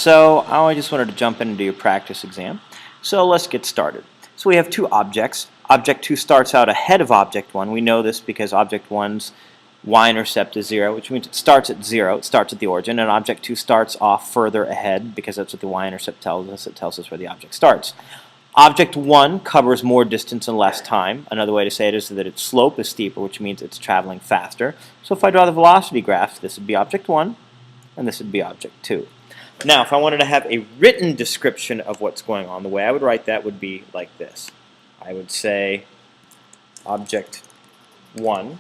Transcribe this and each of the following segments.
So I just wanted to jump in and do your practice exam. So let's get started. So we have two objects. Object 2 starts out ahead of Object 1. We know this because Object 1's y-intercept is 0, which means it starts at 0. It starts at the origin. And Object 2 starts off further ahead because that's what the y-intercept tells us. It tells us where the object starts. Object 1 covers more distance in less time. Another way to say it is that its slope is steeper, which means it's traveling faster. So if I draw the velocity graph, this would be Object 1, and this would be Object 2. Now, if I wanted to have a written description of what's going on, the way I would write that would be like this. I would say Object 1.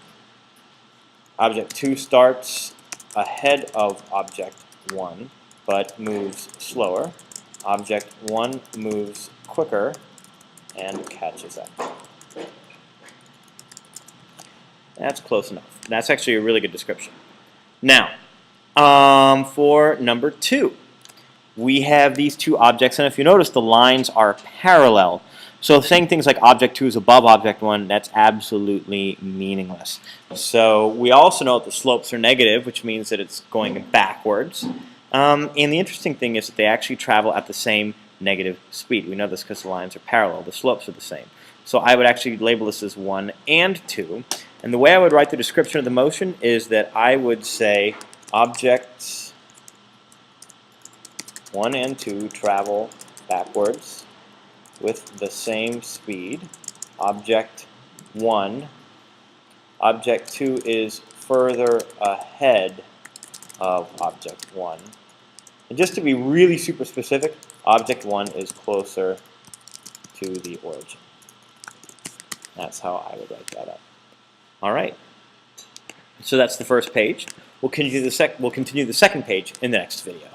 Object 2 starts ahead of Object 1, but moves slower. Object 1 moves quicker and catches up. That's close enough. That's actually a really good description. Now, for number 2, we have these two objects, and if you notice, the lines are parallel. So saying things like Object 2 is above Object 1, that's absolutely meaningless. So we also know that the slopes are negative, which means that it's going backwards. And the interesting thing is that they actually travel at the same negative speed. We know this because the lines are parallel. The slopes are the same. So I would actually label this as 1 and 2. And the way I would write the description of the motion is that I would say objects 1 and 2 travel backwards with the same speed. Object 1. Object 2 is further ahead of Object 1. And just to be really super specific, Object 1 is closer to the origin. That's how I would write that up. All right. So that's the first page. We'll continue the second page in the next video.